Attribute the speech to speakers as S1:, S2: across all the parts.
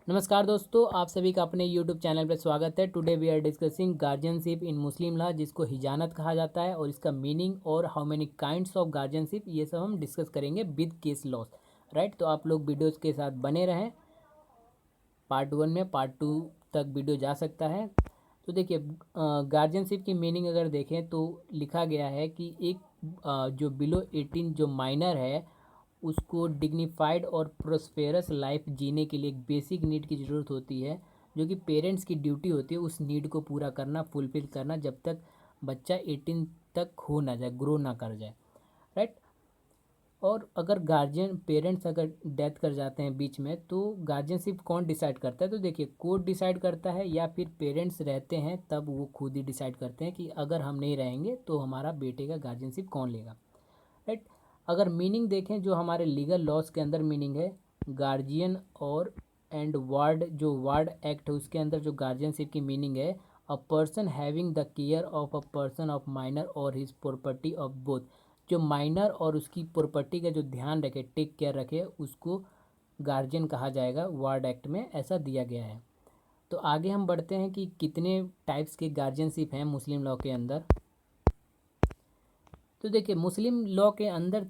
S1: नमस्कार दोस्तों, आप सभी का अपने YouTube चैनल पर स्वागत है। Today we are discussing guardianship in Muslim law, जिसको हिजानत कहा जाता है, और इसका मीनिंग और how many kinds of guardianship, ये सब हम डिस्कस करेंगे विद केस लॉस। राइट, तो आप लोग वीडियोज़ के साथ बने रहें। पार्ट 1 में पार्ट 2 तक वीडियो जा सकता है। तो देखिए, गार्जियनशिप की मीनिंग अगर देखें तो लिखा गया है कि एक जो बिलो 18 जो माइनर है उसको डिग्निफाइड और प्रोस्पेरस लाइफ जीने के लिए एक बेसिक नीड की ज़रूरत होती है, जो कि पेरेंट्स की ड्यूटी होती है उस नीड को पूरा करना, फुलफिल करना, जब तक बच्चा 18 तक हो ना जाए, ग्रो ना कर जाए। राइट। और अगर गार्जियन पेरेंट्स अगर डेथ कर जाते हैं बीच में, तो गार्जियनशिप कौन डिसाइड करता है? तो देखिए, कोर्ट डिसाइड करता है, या फिर पेरेंट्स रहते हैं तब वो खुद ही डिसाइड करते हैं कि अगर हम नहीं रहेंगे तो हमारा बेटे का गार्जियनशिप कौन लेगा। राइट। अगर मीनिंग देखें, जो हमारे लीगल लॉज के अंदर मीनिंग है गार्जियन और एंड वार्ड, जो वार्ड एक्ट है उसके अंदर जो गार्जियनशिप की मीनिंग है, a person having the care of a person of minor और हिज प्रॉपर्टी ऑफ बोथ। जो माइनर और उसकी प्रॉपर्टी का जो ध्यान रखे, टेक केयर रखे, उसको गार्जियन कहा जाएगा। वार्ड एक्ट में ऐसा दिया गया है। तो आगे हम बढ़ते हैं कि कितने टाइप्स के गार्जियनशिप हैं मुस्लिम लॉ के अंदर। तो देखिए, मुस्लिम लॉ के अंदर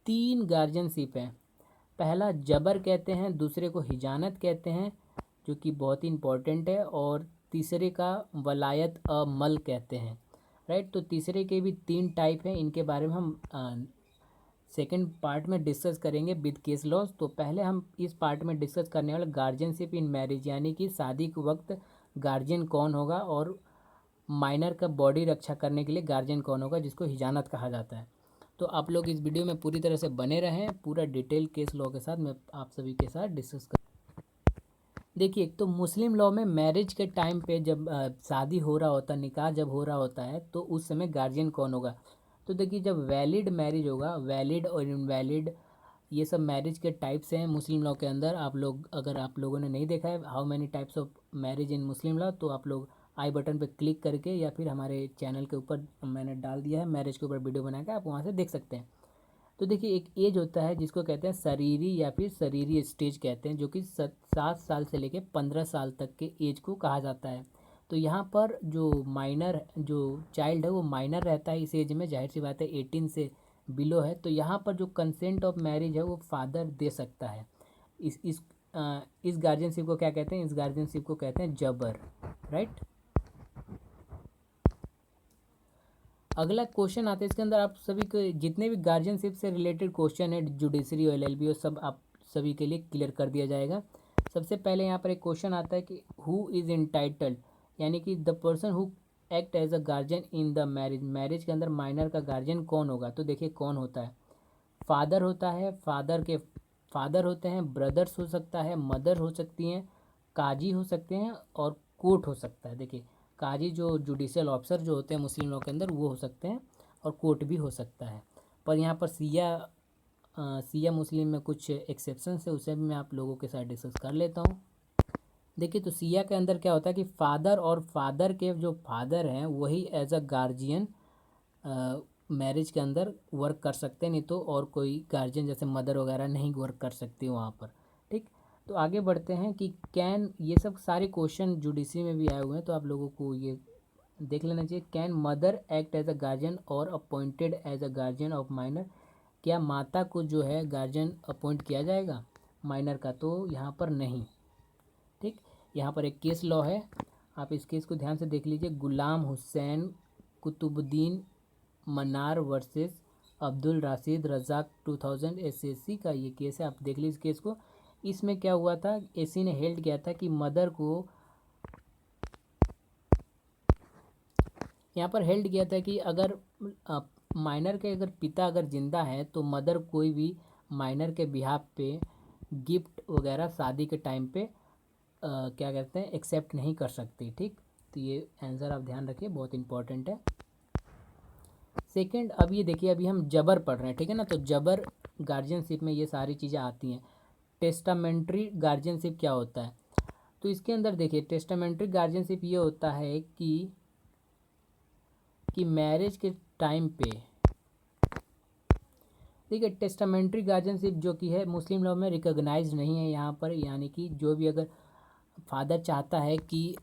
S1: 3 गार्जियनशिप हैं। पहला जबर कहते हैं, दूसरे को हिजानत कहते हैं, जो कि बहुत ही इम्पोर्टेंट है, और तीसरे का वलायत अ मल कहते हैं। राइट। तो तीसरे के भी 3 टाइप हैं, इनके बारे में हम सेकेंड पार्ट में डिस्कस करेंगे विद केस लॉज। तो पहले हम इस पार्ट में डिस्कस करने वाले गार्जियनशिप इन मैरिज, यानी कि शादी के वक्त गार्जियन कौन होगा, और माइनर का बॉडी रक्षा करने के लिए गार्जियन कौन होगा, जिसको हिजानत कहा जाता है। तो आप लोग इस वीडियो में पूरी तरह से बने रहें, पूरा डिटेल केस लॉ के साथ मैं आप सभी के साथ डिस्कस कर। देखिए, एक तो मुस्लिम लॉ में मैरिज के टाइम पे जब शादी हो रहा होता है, निकाह जब हो रहा होता है, तो उस समय गार्जियन कौन होगा? तो देखिए, जब वैलिड मैरिज होगा, वैलिड और इनवैलिड, ये सब मैरिज के टाइप्स हैं मुस्लिम लॉ के अंदर। आप लोग, अगर आप लोगों ने नहीं देखा है how many types of marriage in Muslim law, तो आप लोग आई बटन पे क्लिक करके, या फिर हमारे चैनल के ऊपर मैंने डाल दिया है मैरिज के ऊपर वीडियो बना के, आप वहाँ से देख सकते हैं। तो देखिए, एक एज होता है जिसको कहते हैं शरीरी या फिर शरीरी स्टेज कहते हैं, जो कि 7 साल से लेकर 15 साल तक के एज को कहा जाता है। तो यहाँ पर जो माइनर, जो चाइल्ड है वो माइनर रहता है इस एज में, जाहिर सी बात है 18 से बिलो है। तो यहाँ पर जो कंसेंट ऑफ मैरिज है वो फादर दे सकता है। इस गार्जियनशिप को क्या कहते हैं? इस गार्जियनशिप को कहते हैं जबर। राइट। अगला क्वेश्चन आता है इसके अंदर, आप सभी को जितने भी गार्जियनशिप से रिलेटेड क्वेश्चन है, जुडिशरी और एलएलबी, वो सब आप सभी के लिए क्लियर कर दिया जाएगा। सबसे पहले यहाँ पर एक क्वेश्चन आता है कि हु इज़ इंटाइटल्ड, यानी कि the person who act as a guardian in the marriage. Marriage के अंदर माइनर का गार्जियन कौन होगा? तो देखिए, कौन होता है? फादर होता है, फादर के फादर होते हैं, ब्रदर्स हो सकता है, मदर हो सकती हैं, काजी हो सकते हैं, और कोर्ट हो सकता है। देखिए, काजी जो जुडिशियल ऑफिसर जो होते हैं मुस्लिम लॉ के अंदर, वो हो सकते हैं, और कोर्ट भी हो सकता है। पर यहाँ पर सिया मुस्लिम में कुछ एक्सेप्शंस है, उसे भी मैं आप लोगों के साथ डिस्कस कर लेता हूँ। देखिए, तो सिया के अंदर क्या होता है कि फादर और फादर के जो फादर हैं वही एज अ गार्जियन मैरिज के अंदर वर्क कर सकते हैं, नहीं तो और कोई गार्जियन जैसे मदर वगैरह नहीं वर्क कर सकती वहाँ पर। ठीक। तो आगे बढ़ते हैं कि कैन, ये सब सारे क्वेश्चन जुडिशरी में भी आए हुए हैं, तो आप लोगों को ये देख लेना चाहिए। Can mother act as a guardian और appointed as a guardian of minor. क्या माता को जो है गार्जियन अपॉइंट किया जाएगा माइनर का? तो यहाँ पर नहीं। ठीक। यहाँ पर एक केस लॉ है, आप इस केस को ध्यान से देख लीजिए। गुलाम हुसैन कुतुबुद्दीन मनार वर्सेस अब्दुल राशिद रज़ाक 2000 एसएससी का ये केस है, आप देख लीजिए इस केस को। इसमें क्या हुआ था, एसी ने हेल्ड किया था कि मदर को, यहाँ पर हेल्ड किया था कि अगर माइनर के अगर पिता अगर जिंदा है, तो मदर कोई भी माइनर के बिहाफ पे गिफ्ट वगैरह शादी के टाइम पे क्या कहते हैं, एक्सेप्ट नहीं कर सकती। ठीक। तो ये आंसर आप ध्यान रखिए, बहुत इंपॉर्टेंट है। सेकंड, अब ये देखिए, अभी हम जबर पढ़ रहे हैं, ठीक है ना? तो जबर गार्जियनशिप में ये सारी चीज़ें आती हैं। टेस्टामेंट्री गार्जियनशिप क्या होता है? तो इसके अंदर देखिए, टेस्टामेंट्री गार्जियनशिप ये होता है कि मैरिज के टाइम पे, देखिए, टेस्टामेंट्री गार्जियनशिप जो कि है मुस्लिम लॉ में रिकॉग्नाइज नहीं है यहाँ पर, यानी कि जो भी अगर फादर चाहता है कि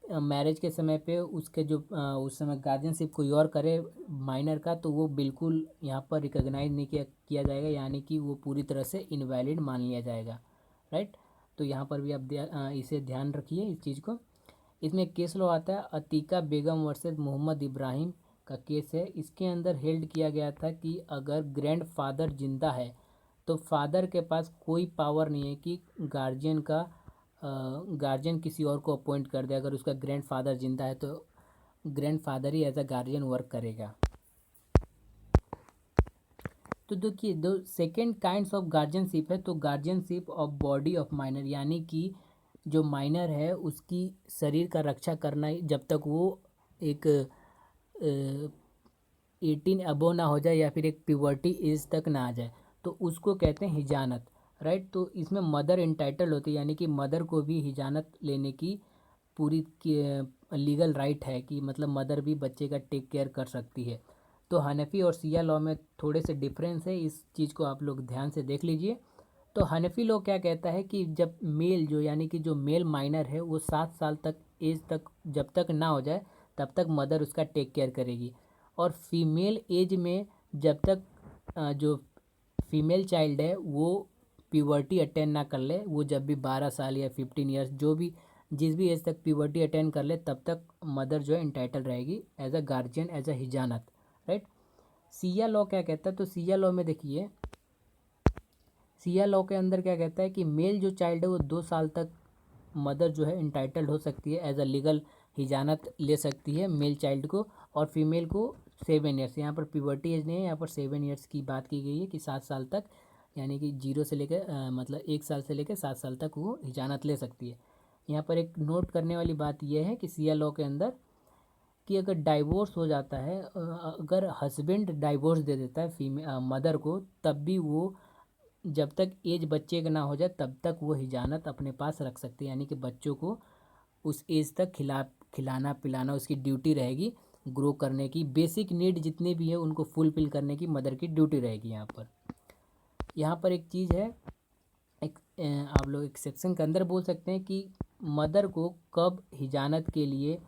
S1: मैरिज के समय पे उसके जो उस समय गार्जियनशिप कोई और करे माइनर का, तो वो बिल्कुल यहाँ पर रिकॉग्नाइज नहीं किया जाएगा, यानी कि वो पूरी तरह से इनवैलिड मान लिया जाएगा। राइट, तो यहाँ पर भी आप इसे ध्यान रखिए इस चीज़ को। इसमें केस लॉ आता है अतीका बेगम वर्सेस मोहम्मद इब्राहिम का केस है। इसके अंदर हेल्ड किया गया था कि अगर ग्रैंड फादर जिंदा है तो फादर के पास कोई पावर नहीं है कि गार्जियन किसी और को अपॉइंट कर दे। अगर उसका ग्रैंड फादर जिंदा है तो ग्रैंड फादर ही एज अ गार्जियन वर्क करेगा। तो देखिए, दो सेकेंड काइंड्स ऑफ गार्जियनशिप है, तो guardianship of body of minor, यानी कि जो माइनर है उसकी शरीर का रक्षा करना जब तक वो एक 18 अबो ना हो जाए या फिर एक प्यूबर्टी एज तक ना आ जाए, तो उसको कहते हैं हिजानत। राइट, तो इसमें मदर इंटाइटल होती है, यानी कि मदर को भी हिजानत लेने की पूरी लीगल राइट है, कि मतलब मदर भी बच्चे का टेक केयर कर सकती है। तो हनफी और सिया लॉ में थोड़े से डिफरेंस है, इस चीज़ को आप लोग ध्यान से देख लीजिए। तो हनफी लॉ क्या कहता है कि जब मेल जो यानी कि जो मेल माइनर है वो 7 साल तक एज तक जब तक ना हो जाए तब तक मदर उसका टेक केयर करेगी। और फीमेल एज में जब तक जो फीमेल चाइल्ड है वो प्यूबर्टी अटेंड ना कर ले, वो जब भी 12 साल या 15 ईयर्स जो भी जिस भी एज तक प्यूबर्टी अटेंड कर ले तब तक मदर जो है इंटाइटल रहेगी as a guardian, as a हिजानत। राइट, सिया लॉ क्या कहता है, तो सिया लॉ में देखिए, सिया लॉ के अंदर क्या कहता है कि मेल जो चाइल्ड है वो 2 साल तक मदर जो है इंटाइटल्ड हो सकती है, एज अ लीगल हिजानत ले सकती है मेल चाइल्ड को, और फीमेल को 7 ईयर्स, यहाँ पर प्यूबर्टी एज नहीं है, यहाँ पर 7 ईयर्स की बात की गई है कि 7 साल तक, यानी कि 0 से लेकर मतलब 1 साल से लेकर 7 साल तक वो हिजानत ले सकती है। यहाँ पर एक नोट करने वाली बात यह है कि सिया लॉ के अंदर कि अगर डाइवोर्स हो जाता है, अगर हस्बैंड डाइवोर्स दे देता है मदर को, तब भी वो जब तक एज बच्चे का ना हो जाए तब तक वो हिजानत अपने पास रख सकती है, यानी कि बच्चों को उस एज तक खिलाना पिलाना उसकी ड्यूटी रहेगी, ग्रो करने की बेसिक नीड जितने भी है उनको फुलफिल करने की मदर की ड्यूटी रहेगी। यहाँ पर एक चीज़ है, एक आप लोग एक्सेप्शन के अंदर बोल सकते हैं कि मदर को कब हिजानत के लिए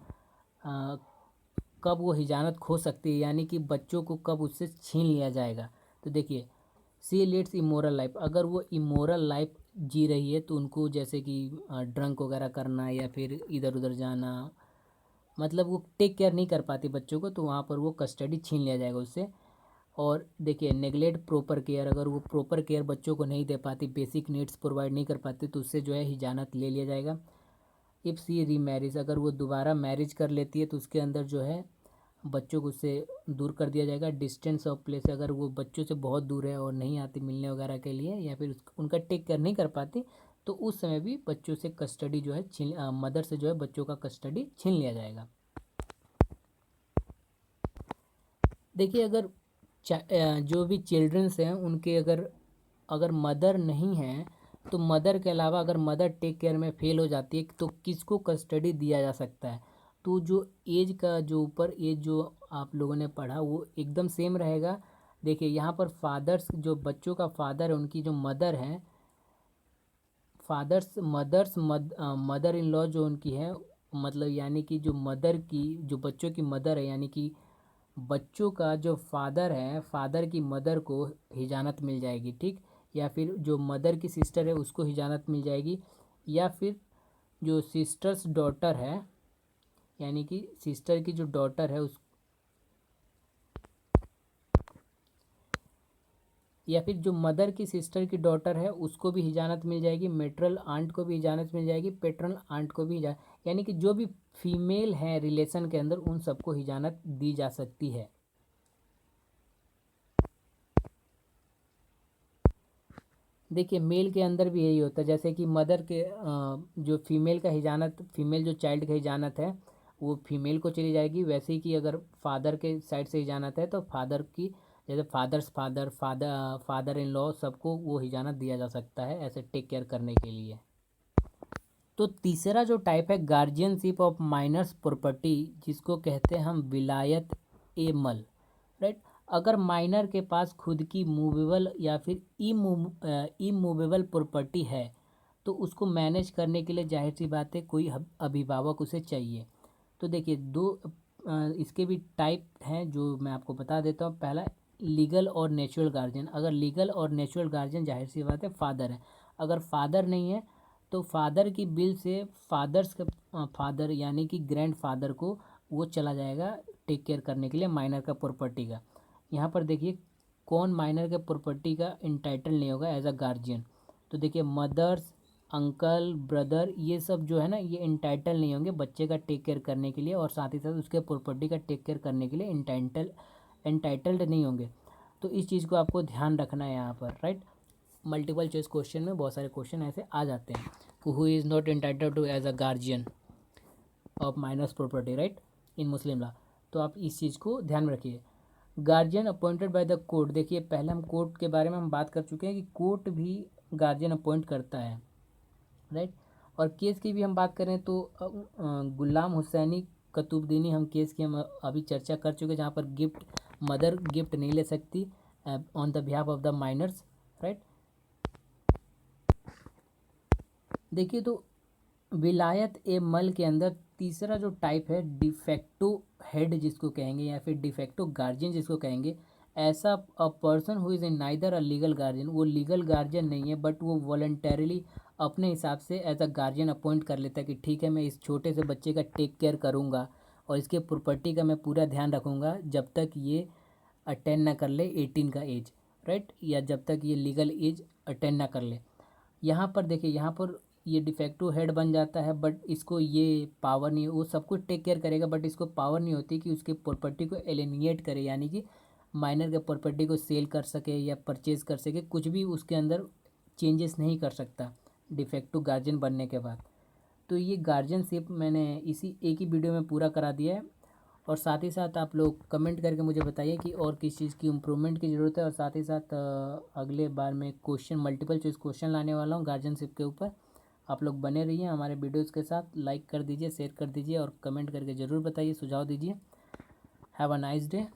S1: कब वो हिजानत खो सकती है, यानी कि बच्चों को कब उससे छीन लिया जाएगा। तो देखिए, सी लीड्स इमोरल लाइफ, अगर वो इमोरल लाइफ जी रही है तो उनको जैसे कि ड्रंक वगैरह करना या फिर इधर उधर जाना, मतलब वो टेक केयर नहीं कर पाती बच्चों को, तो वहाँ पर वो कस्टडी छीन लिया जाएगा उससे। और देखिए, नेगलेक्ट प्रॉपर केयर, अगर वो प्रॉपर केयर बच्चों को नहीं दे पाती, बेसिक नीड्स प्रोवाइड नहीं कर पाती, तो उससे जो है हिजानत ले लिया जाएगा। इफ़ सी री मैरिज, अगर वो दोबारा मैरिज कर लेती है तो उसके अंदर जो है बच्चों को उससे दूर कर दिया जाएगा। डिस्टेंस ऑफ प्लेस, अगर वो बच्चों से बहुत दूर है और नहीं आती मिलने वगैरह के लिए या फिर उनका टेक केयर नहीं कर पाती, तो उस समय भी बच्चों से कस्टडी जो है मदर से जो है बच्चों का कस्टडी छीन लिया जाएगा। देखिए, अगर जो भी चिल्ड्रंस हैं उनके अगर अगर मदर नहीं है तो मदर के अलावा अगर मदर टेक केयर में फेल हो जाती है तो किसको कस्टडी दिया जा सकता है। तो जो एज का जो ऊपर एज जो आप लोगों ने पढ़ा वो एकदम सेम रहेगा। देखिए, यहाँ पर फादर्स जो बच्चों का फादर है उनकी जो मदर है, मदर इन लॉ जो उनकी है, मतलब यानी कि जो मदर की जो बच्चों की मदर है, यानी कि बच्चों का जो फादर है, फादर की मदर को हिजानत मिल जाएगी। ठीक, या फिर जो मदर की सिस्टर है उसको हिजानत मिल जाएगी, या फिर जो सिस्टर्स डॉटर है, यानी कि सिस्टर की जो डॉटर है उस या फिर जो मदर की सिस्टर की डॉटर है उसको भी हिजानत मिल जाएगी, मेटरल आंट को भी हिजानत मिल जाएगी, पेटरल आंट को भी यानी कि जो भी फीमेल है रिलेशन के अंदर उन सबको हिजानत दी जा सकती है। देखिए, मेल के अंदर भी यही होता है, जैसे कि मदर के जो फीमेल का हिजानत, फीमेल जो चाइल्ड का हिजानत है वो फीमेल को चली जाएगी, वैसे ही कि अगर फादर के साइड से हिजानत है तो फादर की, जैसे फादर इन लॉ सबको वो हिजानत दिया जा सकता है ऐसे टेक केयर करने के लिए। तो तीसरा जो टाइप है गार्जियनशिप ऑफ माइनर्स प्रॉपर्टी, जिसको कहते हैं हम विलायत ए मल। राइट, अगर माइनर के पास खुद की मूवेबल या फिर इमूवेबल प्रॉपर्टी है तो उसको मैनेज करने के लिए जाहिर सी बात है कोई अभिभावक उसे चाहिए। तो देखिए इसके भी टाइप हैं जो मैं आपको बता देता हूँ। पहला लीगल और नेचुरल गार्जियन। अगर लीगल और नेचुरल गार्जियन जाहिर सी बात है फादर है। अगर फादर नहीं है तो फादर की बिल से फादर यानी कि ग्रैंड फादर को वो चला जाएगा टेक केयर करने के लिए माइनर का प्रॉपर्टी का। यहाँ पर देखिए कौन माइनर के प्रॉपर्टी का इंटाइटल नहीं होगा एज अ गार्जियन। तो देखिए मदर्स, अंकल, ब्रदर, ये सब जो है ना ये इंटाइटल नहीं होंगे बच्चे का टेक केयर करने के लिए और साथ ही साथ उसके प्रॉपर्टी का टेक केयर करने के लिए इंटाइटल्ड नहीं होंगे। तो इस चीज़ को आपको ध्यान रखना है यहाँ पर, राइट। मल्टीपल चॉइस क्वेश्चन में बहुत सारे क्वेश्चन ऐसे आ जाते हैं। Who is not entitled to as a guardian of minors property, right, in Muslim law. तो आप इस चीज़ को ध्यान में रखिए। Guardian appointed by the court. देखिए पहले हम कोर्ट के बारे में हम बात कर चुके हैं कि कोर्ट भी गार्जियन अपॉइंट करता है, राइट। और केस की भी हम बात करें तो गुलाम हुसैनी कुतुबुद्दीनी हम केस की हम अभी चर्चा कर चुके हैं, जहाँ पर मदर गिफ्ट नहीं ले सकती on the behalf of the minors, right. देखिए तो विलायत ए मल के अंदर तीसरा जो टाइप है डिफेक्टो हेड जिसको कहेंगे या फिर डिफेक्टो गार्जियन जिसको कहेंगे। ऐसा a person who is in neither a legal guardian, वो लीगल गार्जियन नहीं है बट वो वॉलंटरीली अपने हिसाब से एज अ गार्जियन अपॉइंट कर लेता है कि ठीक है मैं इस छोटे से बच्चे का टेक केयर करूँगा और इसके प्रॉपर्टी का मैं पूरा ध्यान रखूँगा जब तक ये अटेंड ना कर ले 18 का एज, राइट, या जब तक ये लीगल एज अटेंड ना कर ले। यहाँ पर देखिए यहाँ पर ये डिफेक्टिव हेड बन जाता है बट इसको ये पावर नहीं, वो सब कुछ टेक केयर करेगा बट इसको पावर नहीं होती कि उसके प्रॉपर्टी को एलिनिएट करे, यानी कि माइनर के प्रॉपर्टी को सेल कर सके या परचेज कर सके, कुछ भी उसके अंदर चेंजेस नहीं कर सकता डिफेक्टिव गार्जियन बनने के बाद। तो ये गार्जियनशिप मैंने इसी एक ही वीडियो में पूरा करा दिया है। और साथ ही साथ आप लोग कमेंट करके मुझे बताइए कि और किस चीज़ की इम्प्रूवमेंट की ज़रूरत है। और साथ ही साथ अगले बार मैं क्वेश्चन मल्टीपल चॉइस क्वेश्चन लाने वाला हूँ गार्जियनशिप के ऊपर। आप लोग बने रहिए हमारे वीडियोज़ के साथ, लाइक कर दीजिए, शेयर कर दीजिए और कमेंट करके ज़रूर बताइए, सुझाव दीजिए। Have a nice day.